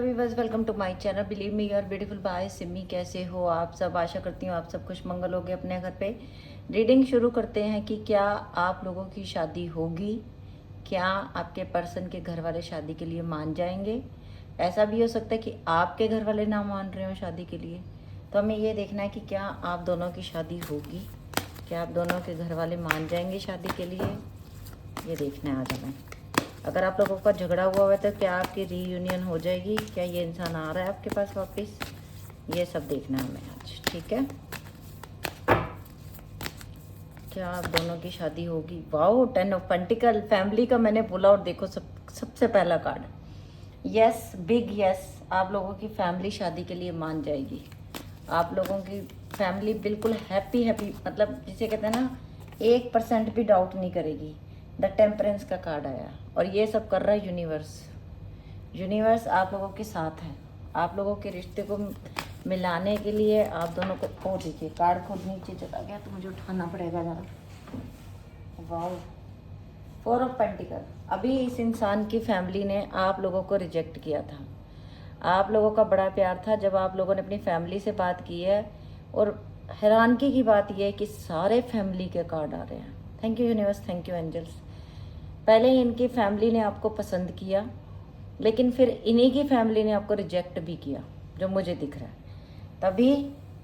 बस welcome to my channel believe me your beautiful by Simi. कैसे हो आप सब? आशा करती हूँ आप सब खुश मंगल होगे अपने घर पे। रीडिंग शुरू करते हैं कि क्या आप लोगों की शादी होगी, क्या आपके पर्सन के घर वाले शादी के लिए मान जाएंगे। ऐसा भी हो सकता है कि आपके घर वाले ना मान रहे हो शादी के लिए, तो हमें ये देखना है कि क्या आप दोनों की शादी होगी, क्या आप दोनों के घर वाले मान जाएंगे शादी के लिए, ये देखना है आज हमें। अगर आप लोगों का झगड़ा हुआ है तो क्या आपकी रीयूनियन हो जाएगी, क्या ये इंसान आ रहा है आपके पास वापस, ये सब देखना है हमें आज। ठीक है, क्या आप दोनों की शादी होगी। वाओ, 10 ऑफ पेंटिकल, फैमिली का मैंने बोला और देखो सबसे पहला कार्ड यस, बिग यस। आप लोगों की फैमिली शादी के लिए मान जाएगी। आप लोगों की फैमिली बिल्कुल हैप्पी हैप्पी, मतलब जिसे कहते हैं ना, 1% भी डाउट नहीं करेगी। द टेम्परेंस का कार्ड आया और ये सब कर रहा है यूनिवर्स। यूनिवर्स आप लोगों के साथ है, आप लोगों के रिश्ते को मिलाने के लिए आप दोनों को। ओ देखिए, कार्ड खुद नीचे चला गया तो मुझे उठाना पड़ेगा ज़रा। Wow, 4 of pentacle. अभी इस इंसान की फैमिली ने आप लोगों को रिजेक्ट किया था। आप लोगों का बड़ा प्यार था जब आप लोगों ने अपनी फैमिली से बात की है, और हैरानगी की बात यह है कि सारे फैमिली के कार्ड आ रहे हैं। Thank you universe, thank you angels. पहले इनकी फैमिली ने आपको पसंद किया, लेकिन फिर इन्हीं की फैमिली ने आपको रिजेक्ट भी किया, जो मुझे दिख रहा है। तभी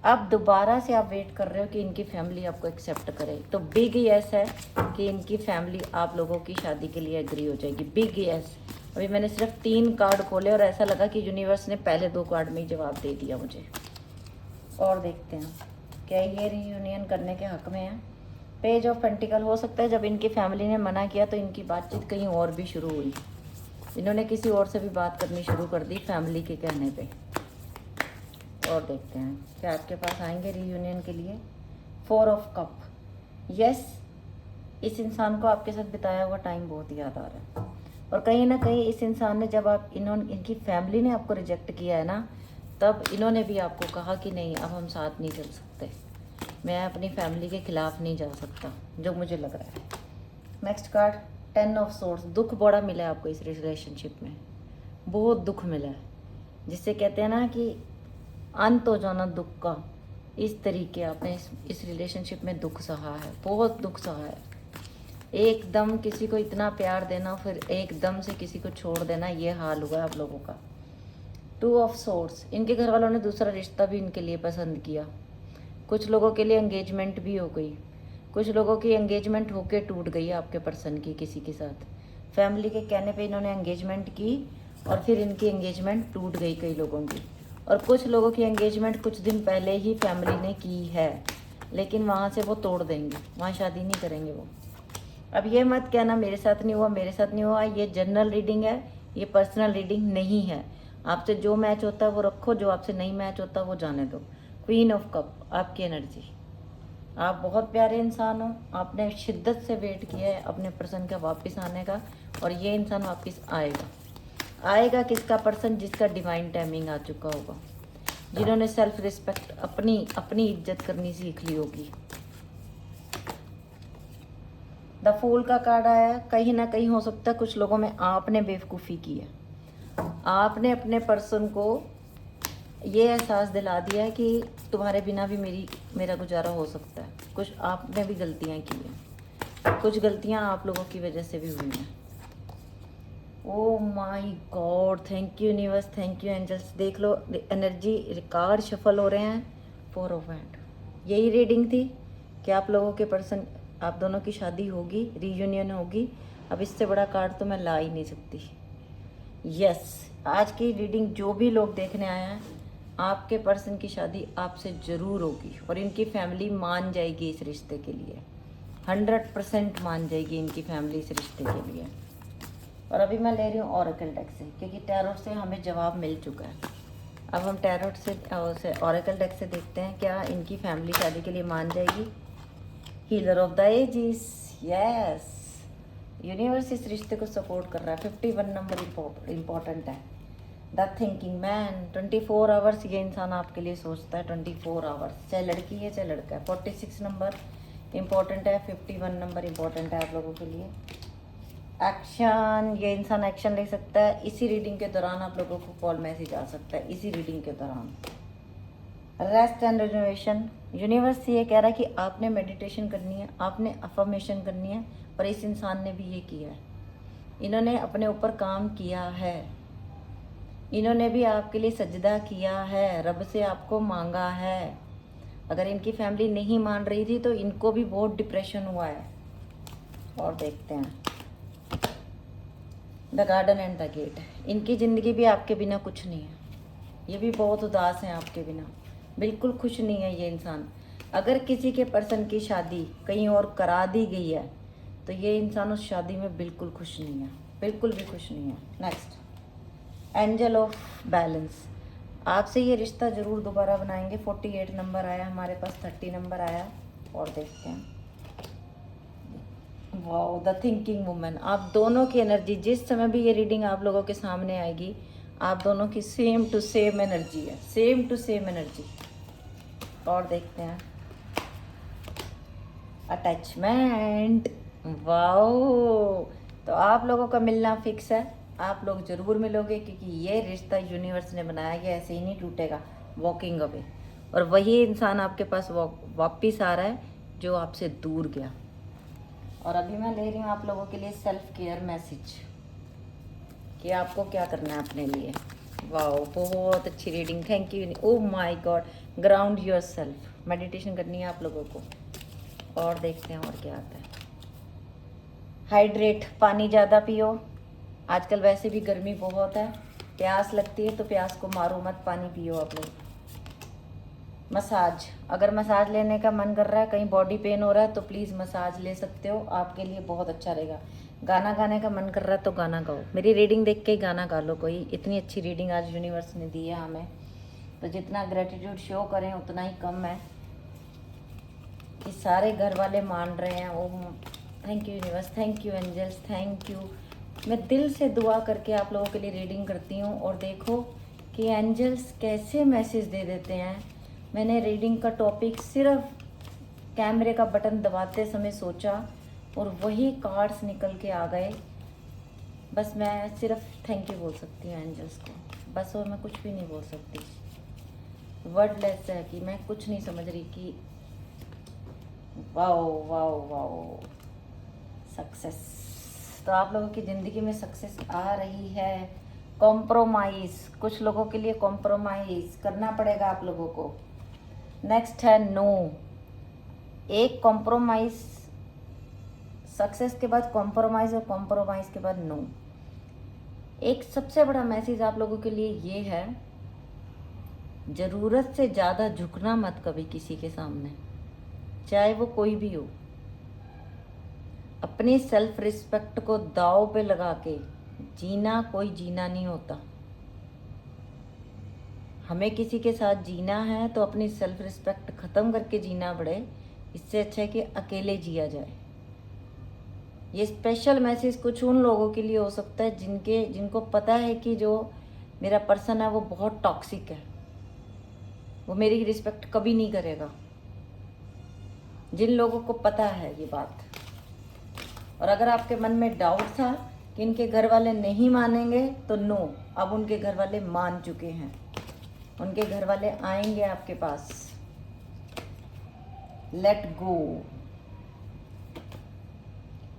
अब दोबारा से आप वेट कर रहे हो कि इनकी फैमिली आपको एक्सेप्ट करे। तो बिग यस है कि इनकी फैमिली आप लोगों की शादी के लिए एग्री हो जाएगी। Big yes. अभी मैंने सिर्फ 3 कार्ड खोले और ऐसा लगा कि यूनिवर्स ने पहले 2 कार्ड में ही जवाब दे दिया मुझे। और देखते हैं क्या ये रीयूनियन करने के हक में है। Page of pentacle. हो सकता है जब इनकी फैमिली ने मना किया तो इनकी बातचीत कहीं और भी शुरू हुई, इन्होंने किसी और से भी बात करनी शुरू कर दी फैमिली के कहने पे। और देखते हैं क्या आपके पास आएंगे रीयूनियन के लिए। 4 ऑफ कप। यस, इस इंसान को आपके साथ बिताया हुआ टाइम बहुत याद आ रहा है, और कहीं ना कहीं इस इंसान ने, जब आप इनकी फैमिली ने आपको रिजेक्ट किया है ना, तब इन्होंने भी आपको कहा कि नहीं अब हम साथ नहीं चल सकते, मैं अपनी फैमिली के खिलाफ नहीं जा सकता, जो मुझे लग रहा है। Next card 10 of source. दुख बड़ा मिला है आपको इस रिलेशनशिप में, बहुत दुख मिला है, जिससे कहते हैं ना कि अंत हो जाना दुख का। इस तरीके आपने इस रिलेशनशिप में दुख सहा है, बहुत दुख सहा है। एकदम किसी को इतना प्यार देना, फिर एकदम से किसी को छोड़ देना, ये हाल हुआ है आप लोगों का। 2 ऑफ सोर्स। इनके घर वालों ने दूसरा रिश्ता भी इनके लिए पसंद किया। कुछ लोगों के लिए एंगेजमेंट भी हो गई, कुछ लोगों की एंगेजमेंट होके टूट गई आपके पर्सन की किसी के साथ। फैमिली के कहने पे इन्होंने एंगेजमेंट की और फिर इनकी एंगेजमेंट टूट गई कई लोगों की। और कुछ लोगों की एंगेजमेंट कुछ दिन पहले ही फैमिली ने की है, लेकिन वहाँ से वो तोड़ देंगे, वहाँ शादी नहीं करेंगे वो। अब ये मत कहना मेरे साथ नहीं हुआ, मेरे साथ नहीं हुआ। ये जनरल रीडिंग है, ये पर्सनल रीडिंग नहीं है। आपसे जो मैच होता है वो रखो, जो आपसे नहीं मैच होता वो जाने दो। क्वीन ऑफ कप, आपकी एनर्जी। आप बहुत प्यारे इंसान हो, आपने शिद्दत से वेट किया है अपने पर्सन का वापस आने का, और ये इंसान वापस आएगा। आएगा किसका? पर्सन जिसका डिवाइन टाइमिंग आ चुका होगा, जिन्होंने सेल्फ रिस्पेक्ट, अपनी इज्जत करनी सीख ली होगी। द फूल का कार्ड आया। कहीं ना कहीं हो सकता है कुछ लोगों में आपने बेवकूफ़ी की है, आपने अपने पर्सन को ये एहसास दिला दिया है कि तुम्हारे बिना भी मेरा गुजारा हो सकता है। कुछ आपने भी गलतियां की हैं, कुछ गलतियां आप लोगों की वजह से भी हुई हैं। Oh my God, thank you universe, thank you angels. देख लो एनर्जी रिकॉर्ड शफल हो रहे हैं। 4 ऑफ हैंड। यही रीडिंग थी कि आप लोगों के पर्सन, आप दोनों की शादी होगी, रीयूनियन होगी। अब इससे बड़ा कार्ड तो मैं ला ही नहीं सकती। यस, आज की रीडिंग जो भी लोग देखने आए हैं, आपके पर्सन की शादी आपसे ज़रूर होगी, और इनकी फैमिली मान जाएगी इस रिश्ते के लिए। 100% मान जाएगी इनकी फैमिली इस रिश्ते के लिए। और अभी मैं ले रही हूँ ऑरेकल डेक से, क्योंकि टैरोट से हमें जवाब मिल चुका है। अब हम टैरोट से ऑरेकल डेक से देखते हैं क्या इनकी फैमिली शादी के लिए मान जाएगी। Healer of the ages. Yes, universe इस रिश्ते को सपोर्ट कर रहा है। 51 नंबर इम्पोर्टेंट है। The thinking man. 24 आवर्स ये इंसान आपके लिए सोचता है, 24 आवर्स, चाहे लड़की है चाहे लड़का है। 46 नंबर इम्पोर्टेंट है, 51 नंबर इम्पोर्टेंट है आप लोगों के लिए। एक्शन, ये इंसान एक्शन ले सकता है। इसी रीडिंग के दौरान आप लोगों को कॉल मैसेज आ सकता है, इसी रीडिंग के दौरान। रेस्ट एंड रिनोवेशन, यूनिवर्स ये कह रहा है कि आपने मेडिटेशन करनी है, आपने अफर्मेशन करनी है, और इस इंसान ने भी ये किया है। इन्होंने अपने ऊपर काम किया है, इन्होंने भी आपके लिए सजदा किया है, रब से आपको मांगा है। अगर इनकी फैमिली नहीं मान रही थी तो इनको भी बहुत डिप्रेशन हुआ है। और देखते हैं the garden and the gate. इनकी ज़िंदगी भी आपके बिना कुछ नहीं है, ये भी बहुत उदास हैं आपके बिना, बिल्कुल खुश नहीं है ये इंसान। अगर किसी के पर्सन की शादी कहीं और करा दी गई है तो ये इंसान उस शादी में बिल्कुल खुश नहीं है, बिल्कुल भी खुश नहीं है। नेक्स्ट, एंजल ऑफ बैलेंस, आपसे ये रिश्ता ज़रूर दोबारा बनाएंगे। 48 नंबर आया हमारे पास, 30 नंबर आया। और देखते हैं, वाओ द थिंकिंग वुमन। आप दोनों की एनर्जी, जिस समय भी ये रीडिंग आप लोगों के सामने आएगी, आप दोनों की सेम टू सेम एनर्जी है, सेम टू सेम एनर्जी। और देखते हैं, अटैचमेंट, वाओ। तो आप लोगों का मिलना फिक्स है, आप लोग ज़रूर मिलोगे, क्योंकि ये रिश्ता यूनिवर्स ने बनाया गया, ऐसे ही नहीं टूटेगा। वॉकिंग अवे, और वही इंसान आपके पास वापस आ रहा है जो आपसे दूर गया। और अभी मैं ले रही हूँ आप लोगों के लिए सेल्फ केयर मैसेज कि आपको क्या करना है अपने लिए। वाओ, बहुत अच्छी reading, thank you. Oh my God, ground your self, meditation करनी है आप लोगों को। और देखते हैं और क्या आता है। हाइड्रेट, पानी ज़्यादा पियो, आजकल वैसे भी गर्मी बहुत है, प्यास लगती है तो प्यास को मारो मत, पानी पियो आप लोग। मसाज, अगर मसाज लेने का मन कर रहा है, कहीं बॉडी पेन हो रहा है तो प्लीज़ मसाज ले सकते हो, आपके लिए बहुत अच्छा रहेगा। गाना गाने का मन कर रहा है तो गाना गाओ, मेरी रीडिंग देख के ही गाना गा लो कोई, इतनी अच्छी रीडिंग आज यूनिवर्स ने दी है हमें। तो जितना ग्रेटिट्यूड शो करें उतना ही कम है कि सारे घर वाले मान रहे हैं। वो thank you universe, thank you angels, thank you. मैं दिल से दुआ करके आप लोगों के लिए रीडिंग करती हूँ, और देखो कि एंजल्स कैसे मैसेज दे देते हैं। मैंने रीडिंग का टॉपिक सिर्फ कैमरे का बटन दबाते समय सोचा और वही कार्ड्स निकल के आ गए। बस मैं सिर्फ थैंक यू बोल सकती हूँ एंजल्स को, बस, और मैं कुछ भी नहीं बोल सकती। वर्डलेस है कि मैं कुछ नहीं समझ रही कि वाओ वाओ वाओ, सक्सेस। तो आप लोगों की ज़िंदगी में सक्सेस आ रही है। कॉम्प्रोमाइज़, कुछ लोगों के लिए कॉम्प्रोमाइज़ करना पड़ेगा आप लोगों को। नेक्स्ट है नो, एक कॉम्प्रोमाइज़, सक्सेस के बाद कॉम्प्रोमाइज़ और कॉम्प्रोमाइज़ के बाद नो। एक सबसे बड़ा मैसेज आप लोगों के लिए ये है, ज़रूरत से ज़्यादा झुकना मत कभी किसी के सामने, चाहे वो कोई भी हो। अपनी सेल्फ रिस्पेक्ट को दांव पे लगा के जीना कोई जीना नहीं होता। हमें किसी के साथ जीना है तो अपनी सेल्फ रिस्पेक्ट ख़त्म करके जीना पड़े, इससे अच्छा है कि अकेले जिया जाए। ये स्पेशल मैसेज कुछ उन लोगों के लिए हो सकता है जिनको पता है कि जो मेरा पर्सन है वो बहुत टॉक्सिक है, वो मेरी रिस्पेक्ट कभी नहीं करेगा। जिन लोगों को पता है ये बात, और अगर आपके मन में डाउट था कि इनके घर वाले नहीं मानेंगे तो नो, अब उनके घर वाले मान चुके हैं, उनके घर वाले आएंगे आपके पास। Let go,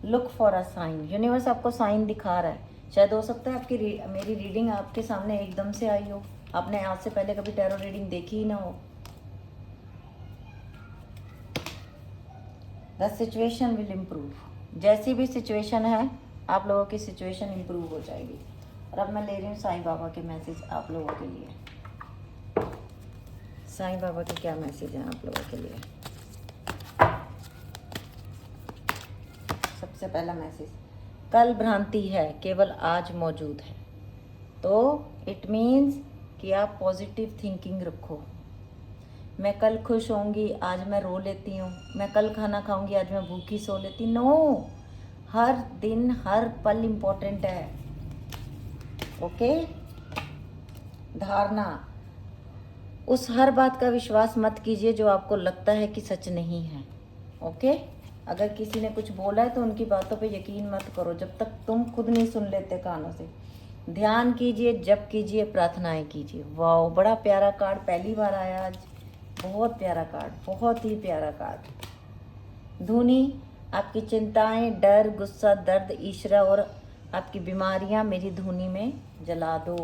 look for a sign, universe आपको साइन दिखा रहा है। शायद हो सकता है आपकी मेरी रीडिंग आपके सामने एकदम से आई हो, आपने आज से पहले कभी टैरो रीडिंग देखी ही ना हो। द सिचुएशन विल इम्प्रूव, जैसी भी सिचुएशन है आप लोगों की सिचुएशन इम्प्रूव हो जाएगी। और अब मैं ले रही हूँ साईं बाबा के मैसेज आप लोगों के लिए। साईं बाबा के क्या मैसेज हैं आप लोगों के लिए। सबसे पहला मैसेज, कल भ्रांति है, केवल आज मौजूद है। तो इट मीन्स कि आप पॉजिटिव थिंकिंग रखो। मैं कल खुश होंगी, आज मैं रो लेती हूँ। मैं कल खाना खाऊंगी, आज मैं भूखी सो लेती। नो, हर दिन हर पल इम्पोर्टेंट है। ओके, धारणा, उस हर बात का विश्वास मत कीजिए जो आपको लगता है कि सच नहीं है। ओके, अगर किसी ने कुछ बोला है तो उनकी बातों पे यकीन मत करो जब तक तुम खुद नहीं सुन लेते कानों से। ध्यान कीजिए, जप कीजिए, प्रार्थनाएं कीजिए। वाह, बड़ा प्यारा कार्ड, पहली बार आया आज। बहुत प्यारा कार्ड, बहुत ही प्यारा कार्ड। धुनी, आपकी चिंताएं, डर, गुस्सा, दर्द, ईर्ष्या और आपकी बीमारियां मेरी धुनी में जला दो।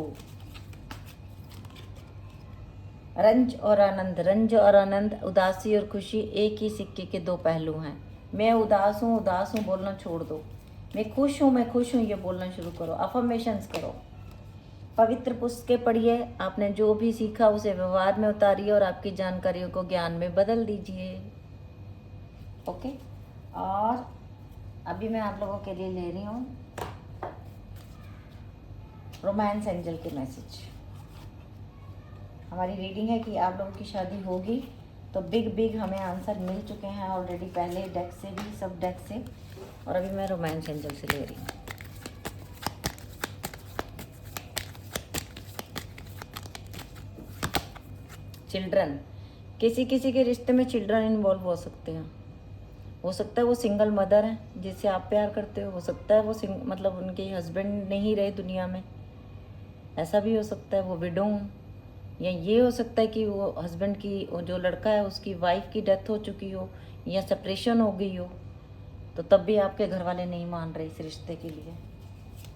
रंज और आनंद, रंज और आनंद, उदासी और खुशी एक ही सिक्के के दो पहलू हैं। मैं उदास हूँ बोलना छोड़ दो। मैं खुश हूँ ये बोलना शुरू करो। अफर्मेशंस करो। पवित्र पुस्तकें पढ़िए, आपने जो भी सीखा उसे व्यवहार में उतारिए और आपकी जानकारियों को ज्ञान में बदल दीजिए। ओके, और अभी मैं आप लोगों के लिए ले रही हूँ रोमांस एंजल के मैसेज। हमारी रीडिंग है कि आप लोगों की शादी होगी, तो बिग हमें आंसर मिल चुके हैं ऑलरेडी, पहले डेक से भी, सब डेक से, और अभी मैं रोमांस एंजल से ले रही हूँ। चिल्ड्रन, किसी के रिश्ते में चिल्ड्रन इन्वॉल्व हो सकते हैं। हो सकता है वो सिंगल मदर है जिससे आप प्यार करते हो सकता है वो मतलब उनके हस्बैंड नहीं रहे दुनिया में, ऐसा भी हो सकता है। वो विडो, या ये हो सकता है कि वो हस्बैंड की, वो जो लड़का है उसकी वाइफ की डेथ हो चुकी हो या सेपरेशन हो गई हो, तो तब भी आपके घर वाले नहीं मान रहे इस रिश्ते के लिए।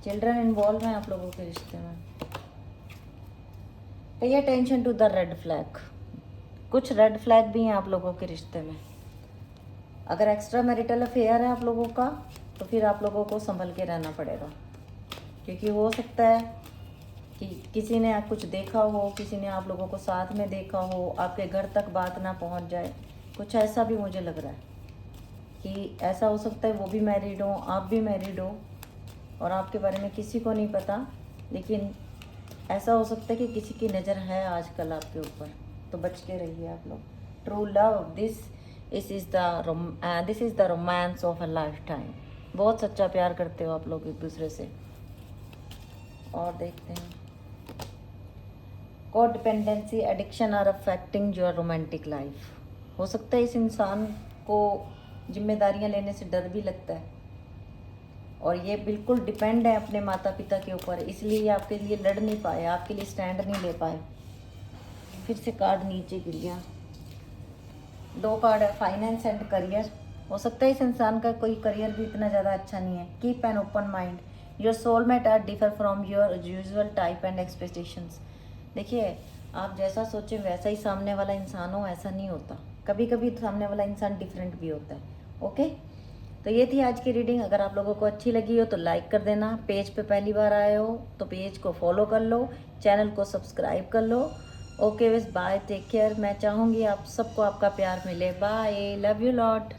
चिल्ड्रन इन्वॉल्व हैं आप लोगों के रिश्ते में। Pay attention to the red flag, कुछ रेड फ्लैग भी हैं आप लोगों के रिश्ते में। अगर एक्स्ट्रा मैरिटल अफेयर है आप लोगों का, तो फिर आप लोगों को संभल के रहना पड़ेगा, क्योंकि हो सकता है कि किसी ने कुछ देखा हो, किसी ने आप लोगों को साथ में देखा हो, आपके घर तक बात ना पहुंच जाए, कुछ ऐसा भी मुझे लग रहा है कि ऐसा हो सकता है वो भी मैरिड हो, आप भी मैरिड हो, और आपके बारे में किसी को नहीं पता, लेकिन ऐसा हो सकता है कि किसी की नज़र है आजकल आपके ऊपर, तो बच के रहिए आप लोग। True love, this is the romance of a life time. बहुत सच्चा प्यार करते हो आप लोग एक दूसरे से। और देखते हैं, codependency, addiction are affecting your romantic life. हो सकता है इस इंसान को जिम्मेदारियां लेने से डर भी लगता है, और ये बिल्कुल डिपेंड है अपने माता पिता के ऊपर, इसलिए ये आपके लिए लड़ नहीं पाए, आपके लिए स्टैंड नहीं ले पाए। फिर से कार्ड नीचे गिर गया। 2 कार्ड है, फाइनेंस एंड करियर। हो सकता है इस इंसान का कोई करियर भी इतना ज़्यादा अच्छा नहीं है। Keep an open mind, your soulmate are differ from your usual type and expectations. देखिए, आप जैसा सोचें वैसा ही सामने वाला इंसान हो, ऐसा नहीं होता। कभी कभी सामने वाला इंसान डिफरेंट भी होता है। ओके, तो ये थी आज की रीडिंग। अगर आप लोगों को अच्छी लगी हो तो लाइक कर देना। पेज पे पहली बार आए हो तो पेज को फॉलो कर लो, चैनल को सब्सक्राइब कर लो। ओके, बस बाय, टेक केयर। मैं चाहूँगी आप सबको आपका प्यार मिले। Bye, love you lot.